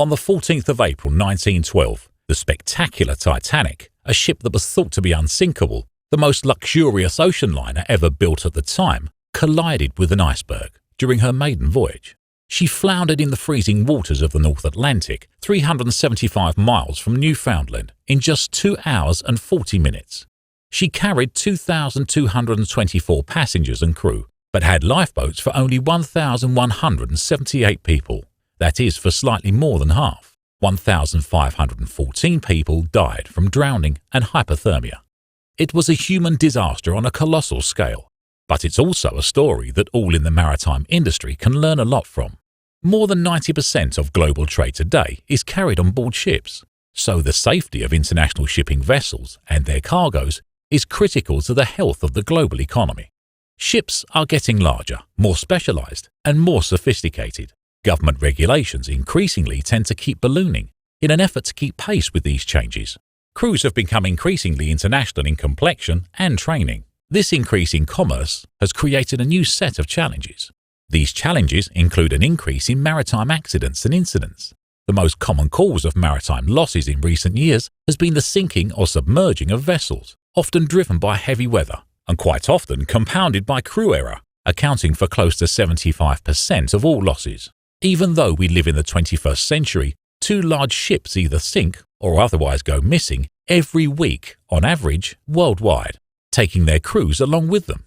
On the 14th of April 1912, the spectacular Titanic, a ship that was thought to be unsinkable, the most luxurious ocean liner ever built at the time, collided with an iceberg during her maiden voyage. She floundered in the freezing waters of the North Atlantic, 375 miles from Newfoundland, in just 2 hours and 40 minutes. She carried 2,224 passengers and crew, but had lifeboats for only 1,178 people. That is, for slightly more than half. 1,514 people died from drowning and hypothermia. It was a human disaster on a colossal scale, but it's also a story that all in the maritime industry can learn a lot from. More than 90% of global trade today is carried on board ships, so the safety of international shipping vessels and their cargoes is critical to the health of the global economy. Ships are getting larger, more specialized, and more sophisticated. Government regulations increasingly tend to keep ballooning in an effort to keep pace with these changes. Crews have become increasingly international in complexion and training. This increase in commerce has created a new set of challenges. These challenges include an increase in maritime accidents and incidents. The most common cause of maritime losses in recent years has been the sinking or submerging of vessels, often driven by heavy weather, and quite often compounded by crew error, accounting for close to 75% of all losses. Even though we live in the 21st century, 2 large ships either sink or otherwise go missing every week on average worldwide, taking their crews along with them.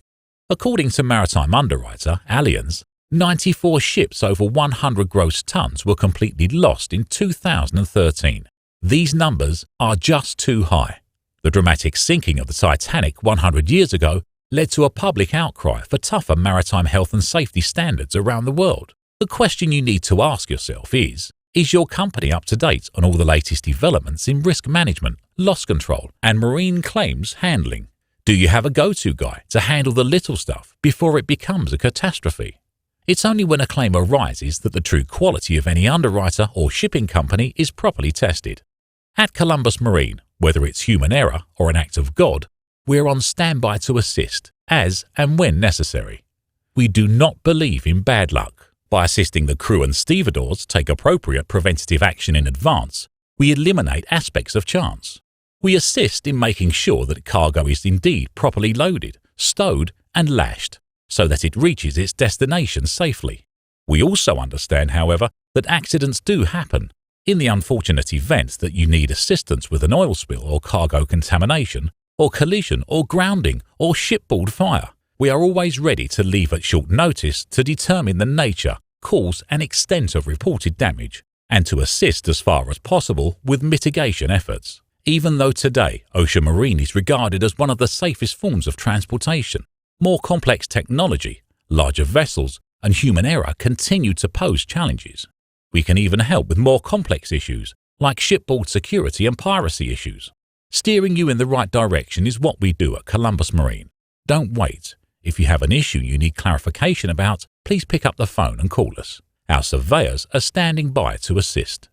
According to maritime underwriter Allianz, 94 ships over 100 gross tons were completely lost in 2013. These numbers are just too high. The dramatic sinking of the Titanic 100 years ago led to a public outcry for tougher maritime health and safety standards around the world. The question you need to ask yourself is your company up to date on all the latest developments in risk management, loss control, and marine claims handling? Do you have a go-to guy to handle the little stuff before it becomes a catastrophe? It's only when a claim arises that the true quality of any underwriter or shipping company is properly tested. At Columbus Marine, whether it's human error or an act of God, we're on standby to assist as and when necessary. We do not believe in bad luck. By assisting the crew and stevedores take appropriate preventative action in advance, we eliminate aspects of chance. We assist in making sure that cargo is indeed properly loaded, stowed, and lashed, so that it reaches its destination safely. We also understand, however, that accidents do happen. In the unfortunate event that you need assistance with an oil spill or cargo contamination, or collision or grounding or shipboard fire, we are always ready to leave at short notice to determine the nature, cause and extent of reported damage, and to assist as far as possible with mitigation efforts. Even though today ocean marine is regarded as one of the safest forms of transportation, more complex technology, larger vessels, and human error continue to pose challenges. We can even help with more complex issues, like shipboard security and piracy issues. Steering you in the right direction is what we do at Columbus Marine. Don't wait. If you have an issue you need clarification about, please pick up the phone and call us. Our surveyors are standing by to assist.